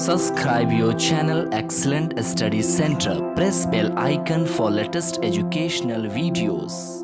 Subscribe your channel Excellent Study Center. Press bell icon for latest educational videos.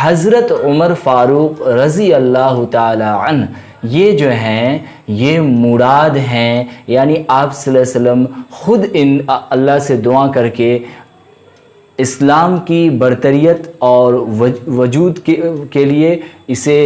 حضرت عمر فاروق رضی اللہ تعالی عنہ یہ جو ہیں یہ مراد ہیں، یعنی آپ صلی اللہ علیہ وسلم خود اللہ سے دعا کر کے اسلام کی برتریت اور وجود کے لیے اسے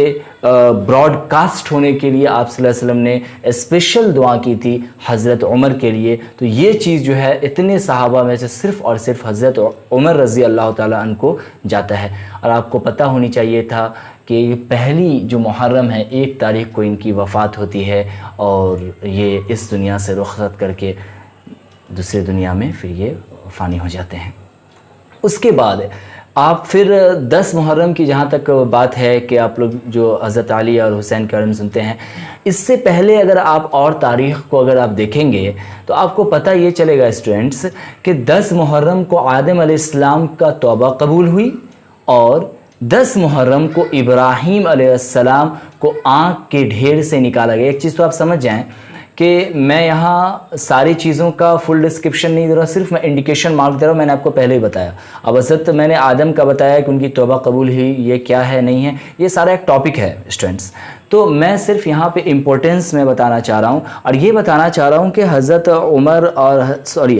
براڈ کاسٹ ہونے کے لیے آپ صلی اللہ علیہ وسلم نے اسپیشل دعا کی تھی حضرت عمر کے لیے. تو یہ چیز جو ہے اتنے صحابہ میں سے صرف اور صرف حضرت عمر رضی اللہ تعالیٰ عنہ کو جاتا ہے. اور آپ کو پتہ ہونی چاہیے تھا کہ پہلی جو محرم ہے 1 تاریخ کو ان کی وفات ہوتی ہے اور یہ اس دنیا سے رخصت کر کے دوسرے دنیا میں پھر یہ فانی ہو جاتے ہیں. اس کے بعد آپ پھر 10 محرم کی جہاں تک بات ہے کہ آپ لوگ جو حضرت علی اور حسین کے بارے میں سنتے ہیں، اس سے پہلے اگر آپ اور تاریخ کو اگر آپ دیکھیں گے تو آپ کو پتہ یہ چلے گا اسٹوڈنٹس کہ 10 محرم کو آدم علیہ السلام کا توبہ قبول ہوئی اور 10 محرم کو ابراہیم علیہ السلام کو آنکھ کے ڈھیر سے نکالا گیا. ایک چیز تو آپ سمجھ جائیں کہ میں یہاں ساری چیزوں کا فل ڈسکرپشن نہیں دے رہا، صرف میں انڈیکیشن مارک دے رہا ہوں. میں نے آپ کو پہلے ہی بتایا. اب حضرت میں نے آدم کا بتایا کہ ان کی توبہ قبول ہوئی، یہ کیا ہے نہیں ہے، یہ سارا ایک ٹاپک ہے اسٹوڈنٹس. تو میں صرف یہاں پہ امپورٹنس میں بتانا چاہ رہا ہوں اور یہ بتانا چاہ رہا ہوں کہ حضرت عمر اور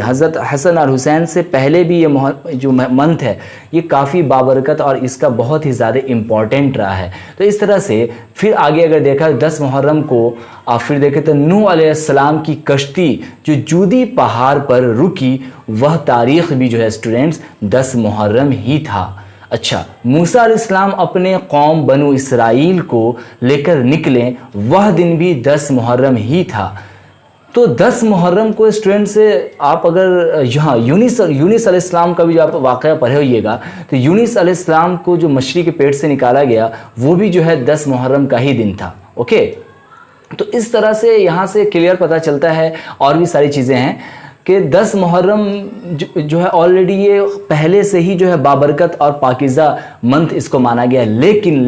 حضرت حسن اور حسین سے پہلے بھی یہ جو منتھ ہے یہ کافی بابرکت اور اس کا بہت ہی زیادہ امپورٹنٹ رہا ہے. تو اس طرح سے پھر آگے اگر دیکھا 10 محرم کو آپ پھر دیکھیں تو نوح علیہ السلام کی کشتی جو جودی پہاڑ پر رکی وہ تاریخ بھی جو ہے اسٹوڈنٹس 10 محرم ہی تھا. اچھا، موسیٰ علیہ السلام اپنے قوم بنو اسرائیل کو لے کر نکلیں، وہ دن بھی 10 محرم ہی تھا. تو 10 محرم کو اسٹوڈنٹ سے آپ اگر یہاں یونس علیہ السلام کا بھی جو آپ واقعہ پڑھے ہوئیے گا تو یونس علیہ السلام کو جو مچھلی کے پیٹ سے نکالا گیا وہ بھی جو ہے 10 محرم کا ہی دن تھا. اوکے، تو اس طرح سے یہاں سے کلیئر پتہ چلتا ہے. اور بھی ساری چیزیں ہیں کہ 10 محرم جو ہے آلریڈی یہ پہلے سے ہی جو ہے بابرکت اور پاکیزہ منتھ اس کو مانا گیا ہے.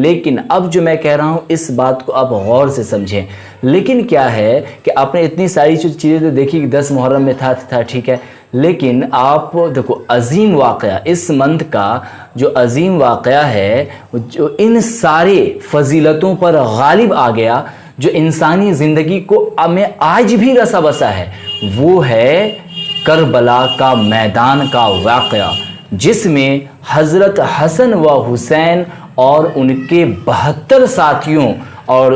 لیکن اب جو میں کہہ رہا ہوں اس بات کو آپ غور سے سمجھیں. لیکن کیا ہے کہ آپ نے اتنی ساری چیزیں تو دیکھی کہ 10 محرم میں تھا ٹھیک ہے، لیکن آپ دیکھو عظیم واقعہ اس منتھ کا جو عظیم واقعہ ہے جو ان سارے فضیلتوں پر غالب آ گیا جو انسانی زندگی کو میں آج بھی رسا بسا ہے، وہ ہے کربلا کا میدان کا واقعہ، جس میں حضرت حسن و حسین اور ان کے 72 ساتھیوں اور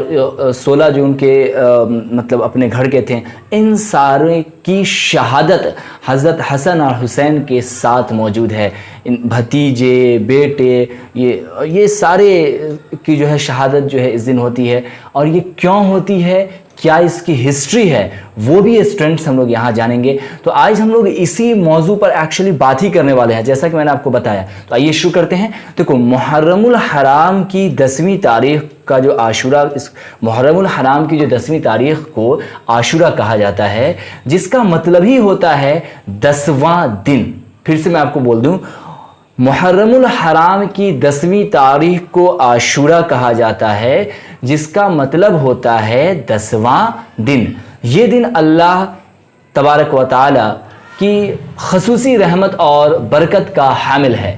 16 جو ان کے مطلب اپنے گھر کے تھے، ان سارے کی شہادت حضرت حسن اور حسین کے ساتھ موجود ہے. ان بھتیجے، بیٹے، یہ سارے کی جو ہے شہادت جو ہے اس دن ہوتی ہے. اور یہ کیوں ہوتی ہے، کیا اس کی ہسٹری ہے، وہ بھی اسٹوڈنٹس ہم لوگ یہاں جانیں گے. تو آج ہم لوگ اسی موضوع پر ایکچولی بات ہی کرنے والے ہیں جیسا کہ میں نے آپ کو بتایا. تو آئیے شروع کرتے ہیں. دیکھو محرم الحرام کی 10ویں تاریخ کا جو عاشورہ، اس محرم الحرام کی جو 10ویں تاریخ کو عاشورہ کہا جاتا ہے، جس کا مطلب ہی ہوتا ہے 10واں دن. پھر سے میں آپ کو بول دوں، محرم الحرام کی 10ویں تاریخ کو عاشورہ کہا جاتا ہے، جس کا مطلب ہوتا ہے 10واں دن. یہ دن اللہ تبارک و تعالی کی خصوصی رحمت اور برکت کا حامل ہے.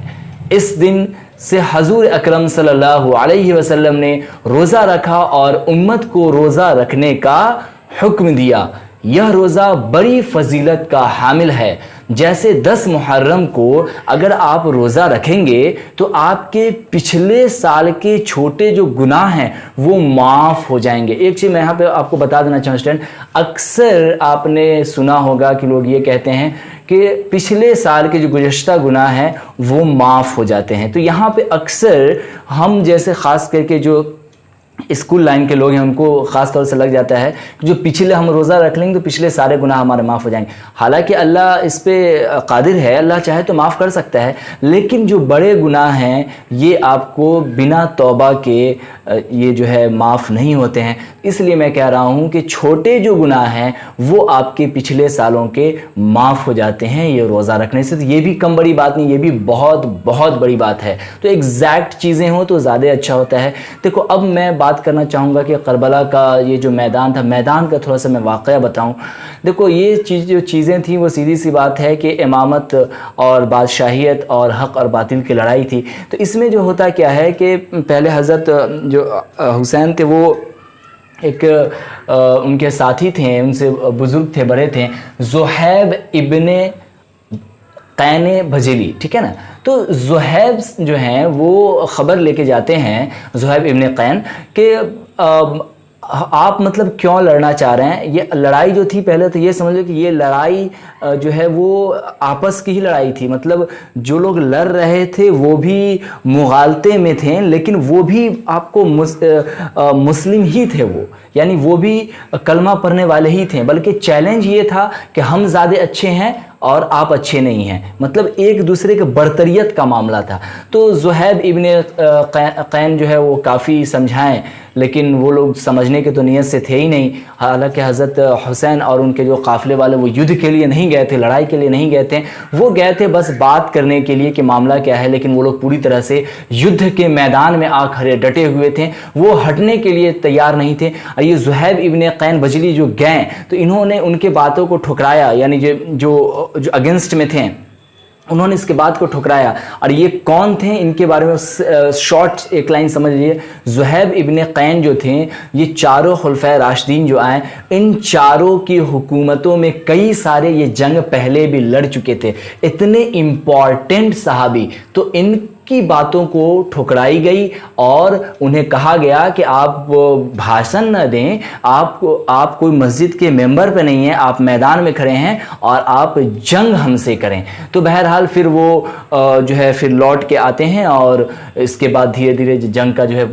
اس دن سے حضور اکرم صلی اللہ علیہ وسلم نے روزہ رکھا اور امت کو روزہ رکھنے کا حکم دیا. یہ روزہ بڑی فضیلت کا حامل ہے. جیسے 10 محرم کو اگر آپ روزہ رکھیں گے تو آپ کے پچھلے سال کے چھوٹے جو گناہ ہیں وہ معاف ہو جائیں گے. ایک چیز میں یہاں پہ آپ کو بتا دینا چاہتا ہوں، اکثر آپ نے سنا ہوگا کہ لوگ یہ کہتے ہیں کہ پچھلے سال کے جو گزشتہ گناہ ہیں وہ معاف ہو جاتے ہیں. تو یہاں پہ اکثر ہم جیسے خاص کر کے جو اسکول لائن کے لوگ ہیں ان کو خاص طور سے لگ جاتا ہے کہ جو پچھلے ہم روزہ رکھ لیں گے تو پچھلے سارے گناہ ہمارے معاف ہو جائیں گے. حالانکہ اللہ اس پہ قادر ہے، اللہ چاہے تو معاف کر سکتا ہے، لیکن جو بڑے گناہ ہیں یہ آپ کو بنا توبہ کے یہ جو ہے معاف نہیں ہوتے ہیں. اس لیے میں کہہ رہا ہوں کہ چھوٹے جو گناہ ہیں وہ آپ کے پچھلے سالوں کے معاف ہو جاتے ہیں یہ روزہ رکھنے سے. تو یہ بھی کم بڑی بات نہیں، یہ بھی بہت بہت بڑی بات ہے. تو ایگزیکٹ چیزیں ہوں تو زیادہ اچھا ہوتا ہے. دیکھو اب میں بات بات کرنا چاہوں گا کہ کربلا کا یہ جو میدان تھا، میدان کا تھوڑا سا میں واقعہ بتاؤں. دیکھو یہ جو چیزیں تھیں وہ سیدھی سی بات ہے کہ امامت اور بادشاہیت اور حق اور باطل کی لڑائی تھی. تو اس میں جو ہوتا کیا ہے کہ پہلے حضرت جو حسین تھے وہ ایک ان کے ساتھی تھے، ان سے بزرگ تھے، بڑے تھے، زہیب ابن قین بجلی، ٹھیک ہے نا. تو زہیب جو ہیں وہ خبر لے کے جاتے ہیں، زہیب ابن قین، کہ آپ مطلب کیوں لڑنا چاہ رہے ہیں. یہ لڑائی جو تھی پہلے تو یہ سمجھو کہ یہ لڑائی جو ہے وہ آپس کی ہی لڑائی تھی. مطلب جو لوگ لڑ رہے تھے وہ بھی مغالطے میں تھے، لیکن وہ بھی آپ کو مسلم ہی تھے، وہ یعنی وہ بھی کلمہ پڑھنے والے ہی تھے. بلکہ چیلنج یہ تھا کہ ہم زیادہ اچھے ہیں اور آپ اچھے نہیں ہیں، مطلب ایک دوسرے کے برتریت کا معاملہ تھا. تو زہیب ابن قین جو ہے وہ کافی سمجھائیں، لیکن وہ لوگ سمجھنے کے تو نیت سے تھے ہی نہیں. حالانکہ حضرت حسین اور ان کے جو قافلے والے وہ یدھ کے لیے نہیں گئے تھے، لڑائی کے لیے نہیں گئے تھے، وہ گئے تھے بس بات کرنے کے لیے کہ معاملہ کیا ہے. لیکن وہ لوگ پوری طرح سے یدھ کے میدان میں آ کھڑے ڈٹے ہوئے تھے، وہ ہٹنے کے لیے تیار نہیں تھے. یہ زہیب ابن قین بجلی جو گئے تو انہوں نے ان کے باتوں کو ٹھکرایا، یعنی جو اگینسٹ میں تھے انہوں نے اس کے بات کو ٹھکرایا. اور یہ کون تھے ان کے بارے میں شارٹ ایک لائن سمجھ لیجیے. زہیب ابن قین جو تھے یہ چاروں خلفائے راشدین جو آئے، ان چاروں کی حکومتوں میں کئی سارے یہ جنگ پہلے بھی لڑ چکے تھے، اتنے امپورٹنٹ صحابی. تو ان کی باتوں کو ٹھکرائی گئی اور انہیں کہا گیا کہ آپ بھاشن نہ دیں، آپ کوئی مسجد کے ممبر پہ نہیں ہیں، آپ میدان میں کھڑے ہیں اور آپ جنگ ہم سے کریں. تو بہرحال پھر وہ جو ہے پھر لوٹ کے آتے ہیں اور اس کے بعد دھیرے دھیرے جنگ کا جو ہے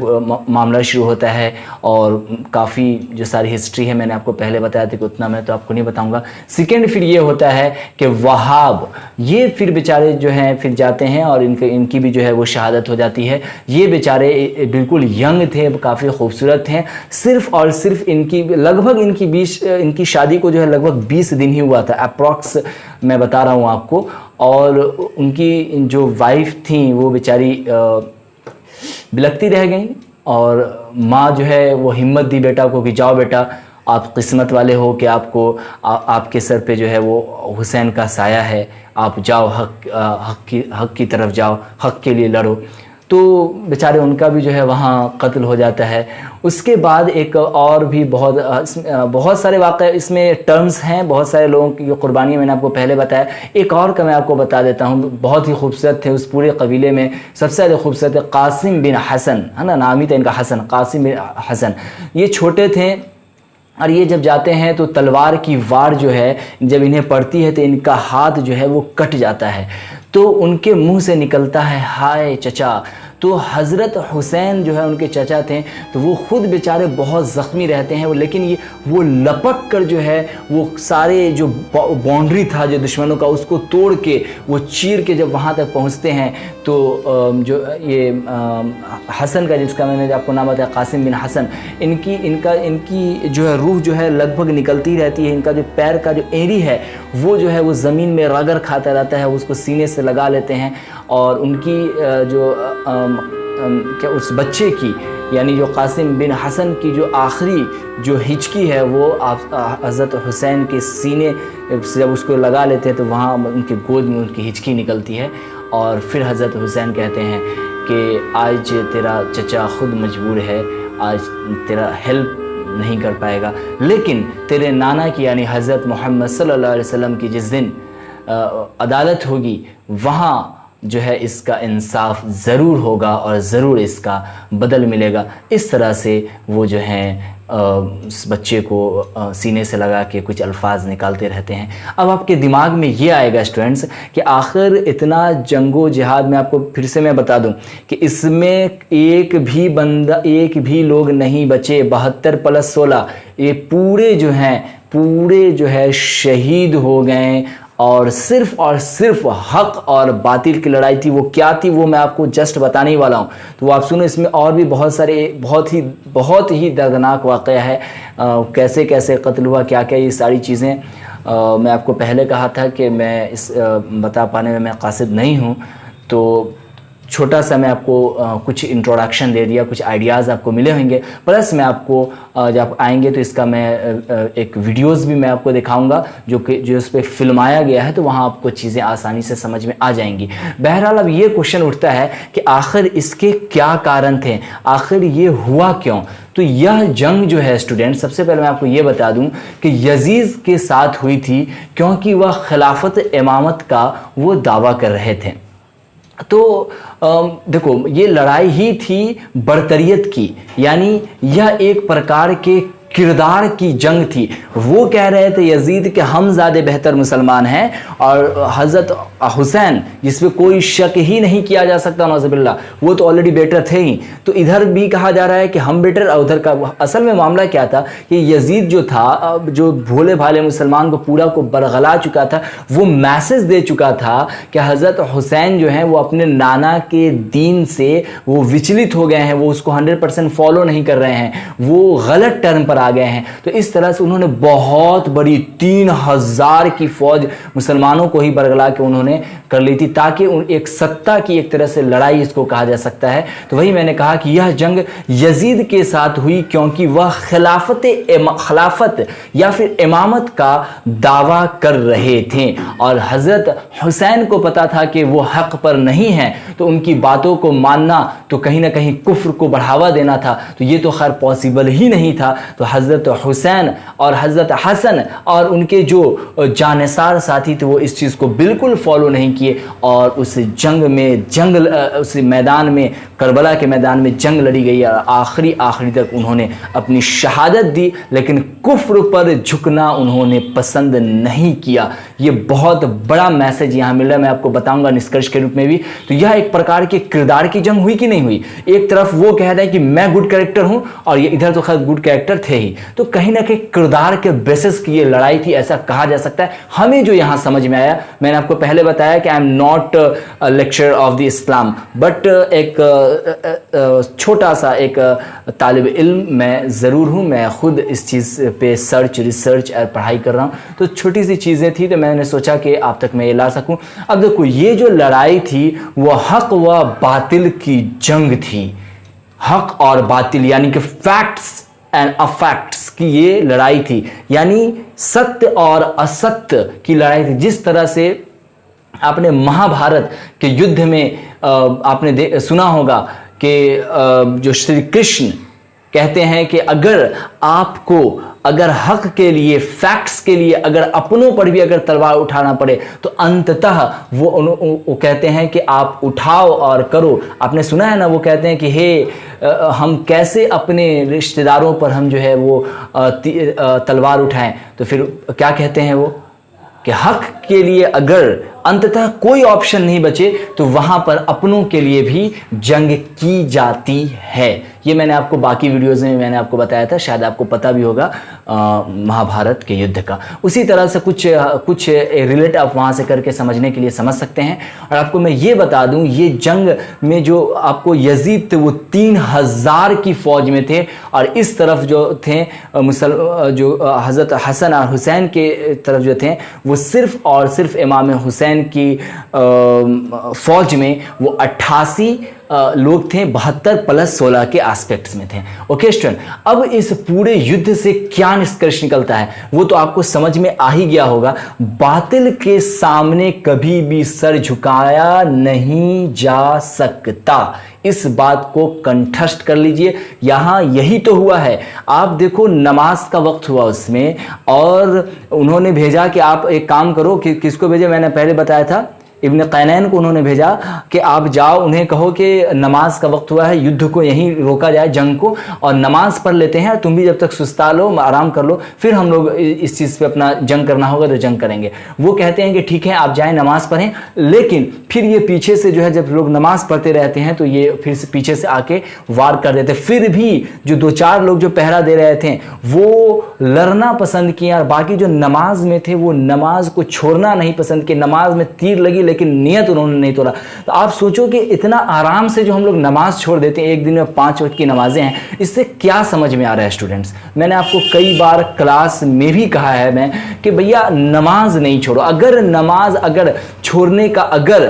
معاملہ شروع ہوتا ہے. اور کافی جو ساری ہسٹری ہے میں نے آپ کو پہلے بتایا تھا کہ اتنا میں تو آپ کو نہیں بتاؤں گا. سیکنڈ پھر یہ ہوتا ہے کہ وہاب یہ پھر بیچارے جو ہیں پھر جاتے ہیں اور ان کی بھی جو ہے وہ شہادت ہو جاتی ہے. یہ بیچارے بالکل ینگ تھے، کافی خوبصورت تھے، صرف اور صرف ان کی لگ بھگ ان کی شادی کو جو ہے لگ بھگ 20 دن ہی ہوا تھا اپروکس، میں بتا رہا ہوں آپ کو. اور ان کی جو وائف تھیں وہ بیچاری بلکتی رہ گئیں، اور ماں جو ہے وہ ہمت دی بیٹا کو کہ جاؤ بیٹا آپ قسمت والے ہو کہ آپ کے سر پہ جو ہے وہ حسین کا سایہ ہے، آپ جاؤ حق کی طرف جاؤ، حق کے لیے لڑو. تو بیچارے ان کا بھی جو ہے وہاں قتل ہو جاتا ہے. اس کے بعد ایک اور بھی بہت سارے واقعے اس میں ٹرمز ہیں، بہت سارے لوگوں کی جو قربانیاں میں نے آپ کو پہلے بتایا. ایک اور کا میں آپ کو بتا دیتا ہوں، بہت ہی خوبصورت تھے اس پورے قبیلے میں. سب سے زیادہ خوبصورت ہے قاسم بن حسن، ہے نا، نام ہی تھا ان کا حسن، قاسم بن حسن. یہ چھوٹے تھے اور یہ جب جاتے ہیں تو تلوار کی وار جو ہے جب انہیں پڑتی ہے تو ان کا ہاتھ جو ہے وہ کٹ جاتا ہے. تو ان کے منہ سے نکلتا ہے ہائے چچا. تو حضرت حسین جو ہے ان کے چچا تھے تو وہ خود بیچارے بہت زخمی رہتے ہیں، لیکن وہ لپک کر جو ہے وہ سارے جو باؤنڈری تھا جو دشمنوں کا اس کو توڑ کے وہ چیر کے جب وہاں تک پہنچتے ہیں تو جو یہ حسن کا جس کا میں نے آپ کو نام بتایا قاسم بن حسن، ان کی جو ہے روح جو ہے لگ بھگ نکلتی رہتی ہے. ان کا جو پیر کا جو ایری ہے وہ جو ہے وہ زمین میں رگڑ کھاتا رہتا ہے، اس کو سینے سے لگا لیتے ہیں. اور ان کی جو اس بچے کی یعنی جو قاسم بن حسن کی جو آخری جو ہچکی ہے وہ حضرت حسین کے سینے سے جب اس کو لگا لیتے ہیں تو وہاں ان کے گود میں ان کی ہچکی نکلتی ہے. اور پھر حضرت حسین کہتے ہیں کہ آج تیرا چچا خود مجبور ہے، آج تیرا ہیلپ نہیں کر پائے گا، لیکن تیرے نانا کی یعنی حضرت محمد صلی اللہ علیہ وسلم کی جس دن عدالت ہوگی وہاں جو ہے اس کا انصاف ضرور ہوگا اور ضرور اس کا بدل ملے گا. اس طرح سے وہ جو ہیں اس بچے کو سینے سے لگا کے کچھ الفاظ نکالتے رہتے ہیں. اب آپ کے دماغ میں یہ آئے گا اسٹوڈنٹس کہ آخر اتنا جنگ و جہاد میں آپ کو پھر سے میں بتا دوں کہ اس میں ایک بھی لوگ نہیں بچے، 72+16 یہ پورے جو ہے شہید ہو گئے. اور صرف حق اور باطل کی لڑائی تھی. وہ کیا تھی وہ میں آپ کو جسٹ بتانے والا ہوں. تو وہ آپ سنیں، اس میں اور بھی بہت سارے بہت ہی دردناک واقعہ ہے، کیسے قتل ہوا، کیا یہ ساری چیزیں. میں آپ کو پہلے کہا تھا کہ میں اس بتا پانے میں قاصد نہیں ہوں. تو چھوٹا سا میں آپ کو کچھ انٹروڈکشن دے دیا, کچھ آئیڈیاز آپ کو ملے ہوں گے, پلس میں آپ کو جب آپ آئیں گے تو اس کا میں ایک ویڈیوز بھی میں آپ کو دکھاؤں گا جو اس پہ فلمایا گیا ہے, تو وہاں آپ کو چیزیں آسانی سے سمجھ میں آ جائیں گی. بہرحال اب یہ کوشچن اٹھتا ہے کہ آخر اس کے کیا کارن تھے, آخر یہ ہوا کیوں؟ تو یہ جنگ جو ہے اسٹوڈنٹ, سب سے پہلے میں آپ کو یہ بتا دوں کہ یزید کے ساتھ ہوئی تھی کیونکہ وہ خلافت امامت کا وہ دعویٰ کر رہے تھے. تو دیکھو یہ لڑائی ہی تھی برتریت کی, یعنی یہ ایک پرکار کے کردار کی جنگ تھی. وہ کہہ رہے تھے یزید کہ ہم زیادہ بہتر مسلمان ہیں, اور حضرت حسین جس پہ کوئی شک ہی نہیں کیا جا سکتا نعوذ باللہ, وہ تو آلریڈی بیٹر تھے ہی. تو ادھر بھی کہا جا رہا ہے کہ ہم بیٹر, اور ادھر کا اصل میں معاملہ کیا تھا کہ یزید جو تھا, جو بھولے بھالے مسلمان کو پورا کو برگلا چکا تھا, وہ میسج دے چکا تھا کہ حضرت حسین جو ہیں وہ اپنے نانا کے دین سے وہ وچلت ہو گئے ہیں, وہ اس کو 100% فالو نہیں کر رہے ہیں, وہ غلط ٹرم پر آ گئے ہیں. تو اس طرح سے انہوں نے بہت بڑی 3000 کی فوج مسلمانوں کو ہی برگلا کے انہوں نے کر لی تھی, تاکہ ایک سطح کی ایک طرح سے لڑائی اس کو کہا جا سکتا ہے. تو وہی میں نے کہا کہ یہ جنگ یزید کے ساتھ ہوئی کیونکہ وہ خلافت یا پھر امامت کا دعویٰ کر رہے تھے, اور حضرت حسین کو پتا تھا کہ وہ حق پر نہیں ہیں, تو ان کی باتوں کو ماننا تو کہیں نہ کہیں کفر کو بڑھاوا دینا تھا. تو یہ تو خیر پاسبل ہی نہیں تھا. تو حضرت حسین اور حضرت حسن اور ان کے جو جانثار ساتھی تھے وہ اس چیز کو بالکل فالو نہیں کیے, اور اس جنگ میں اس میدان میں, کربلا کے میدان میں جنگ لڑی گئی, اور آخری تک انہوں نے اپنی شہادت دی, لیکن کفر پر جھکنا انہوں نے پسند نہیں کیا. یہ بہت بڑا میسج یہاں مل رہا ہے, میں آپ کو بتاؤں گا نسکرش کے روپ میں بھی. تو یہ ایک پرکار کے کردار کی جنگ ہوئی کہ نہیں ہوئی؟ ایک طرف وہ کہہ رہا ہے کہ میں گڈ کریکٹر ہوں, اور یہ ادھر تو خیر گڈ کریکٹر تھے ہی. تو کہیں نہ کہیں کردار کے بیسس کی یہ لڑائی تھی, ایسا کہا جا سکتا ہے. ہمیں جو یہاں سمجھ میں آیا, میں نے آپ کو پہلے بتایا کہ I am not lecture of the Islam, but ایک چھوٹا سا ایک طالب علم میں ضرور ہوں. میں خود اس چیز پہ ریسرچ اور پڑھائی کر رہا ہوں, تو چھوٹی سی چیزیں تھی, تو میں نے سوچا کہ آپ تک میں یہ لا سکوں. اب دیکھو یہ جو لڑائی تھی وہ حق و باطل کی جنگ تھی. حق اور باطل یعنی کہ فیکٹس اینڈ افیکٹس کی یہ لڑائی تھی, یعنی ست اور است کی لڑائی تھی. جس طرح سے آپ نے مہا بھارت کے یدھ میں آپ نے سنا ہوگا کہ جو شری کرشن کہتے ہیں کہ اگر حق کے لیے, فیکٹس کے لیے, اگر اپنوں پر بھی اگر تلوار اٹھانا پڑے تو انتتہ وہ کہتے ہیں کہ آپ اٹھاؤ اور کرو. آپ نے سنا ہے نا, وہ کہتے ہیں کہ ہم کیسے اپنے رشتہ داروں پر ہم جو ہے وہ تلوار اٹھائیں. تو پھر کیا کہتے ہیں وہ کہ حق کے لیے اگر انتتہ کوئی آپشن نہیں بچے تو وہاں پر اپنوں کے لیے بھی جنگ کی جاتی ہے. یہ میں نے آپ کو باقی ویڈیوز میں نے آپ کو بتایا تھا, شاید آپ کو پتہ بھی ہوگا مہا بھارت کے یدھ کا. اسی طرح سے کچھ ریلیٹ آپ وہاں سے کر کے سمجھنے کے لیے سمجھ سکتے ہیں. اور آپ کو میں یہ بتا دوں, یہ جنگ میں جو آپ کو یزید تھے وہ 3000 کی فوج میں تھے, اور اس طرف جو تھے جو حضرت حسن اور حسین کے طرف جو تھے وہ صرف اور صرف امام حسین کی فوج میں وہ 88 لوگ تھے, 72+16 کے آسپیکٹس میں تھے. اوکے اسٹوڈنٹ, اب اس پورے یدھ سے کیا نسکرش نکلتا ہے وہ تو آپ کو سمجھ میں آ ہی گیا ہوگا. باطل کے سامنے کبھی بھی سر جھکایا نہیں جا سکتا. اس بات کو کنٹھسٹ کر لیجئے, یہاں یہی تو ہوا ہے. آپ دیکھو نماز کا وقت ہوا اس میں, اور انہوں نے بھیجا کہ آپ ایک کام کرو. کس کو بھیجا میں نے پہلے بتایا تھا, ابن قینین کو انہوں نے بھیجا کہ آپ جاؤ, انہیں کہو کہ نماز کا وقت ہوا ہے, یدھ کو یہیں روکا جائے, جنگ کو, اور نماز پڑھ لیتے ہیں, تم بھی جب تک سستا لو, آرام کر لو, پھر ہم لوگ اس چیز پہ اپنا جنگ کرنا ہوگا تو جنگ کریں گے. وہ کہتے ہیں کہ ٹھیک ہے آپ جائیں نماز پڑھیں, لیکن پھر یہ پیچھے سے جو ہے جب لوگ نماز پڑھتے رہتے ہیں تو یہ پھر سے پیچھے سے آ کے وار کر دیتے. پھر بھی جو 2-4 لوگ جو پہرا دے رہے تھے وہ لڑنا پسند کیا, اور باقی جو نماز میں تھے وہ نماز کو چھوڑنا نہیں پسند کیا. نماز میں تیر لگی لیکن نیت انہوں نے نہیں توڑا. تو آپ سوچو کہ اتنا آرام سے جو ہم لوگ نماز چھوڑ دیتے ہیں, ایک دن میں 5 وقت کی نمازیں ہیں, اس سے کیا سمجھ میں آ رہا ہے اسٹوڈنٹس؟ میں نے آپ کو کئی بار کلاس میں بھی کہا ہے میں کہ بھیا نماز نہیں چھوڑو. اگر نماز چھوڑنے کا اگر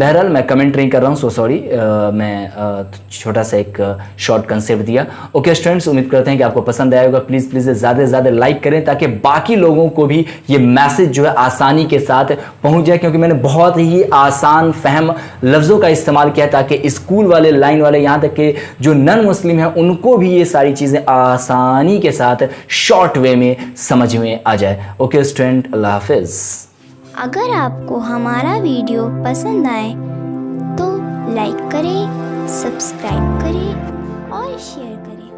بہرحال میں کمنٹ نہیں کر رہا ہوں, سو سوری, میں چھوٹا سا ایک شارٹ کنسیپٹ دیا. اوکے اسٹوڈنٹس, امید کرتے ہیں کہ آپ کو پسند آئے گا. پلیز زیادہ سے زیادہ لائک کریں تاکہ باقی لوگوں کو بھی یہ میسج جو ہے آسانی کے ساتھ پہنچ جائے, کیونکہ میں نے بہت ہی آسان فہم لفظوں کا استعمال کیا تاکہ اسکول والے, لائن والے, یہاں تک کہ جو نن مسلم ہیں ان کو بھی یہ ساری چیزیں آسانی کے ساتھ شارٹ وے میں سمجھ میں آ جائے. اوکے اسٹوڈنٹ, اللہ حافظ. اگر آپ کو ہمارا ویڈیو پسند آئے تو لائک کریں, سبسکرائب کریں اور شیئر کریں.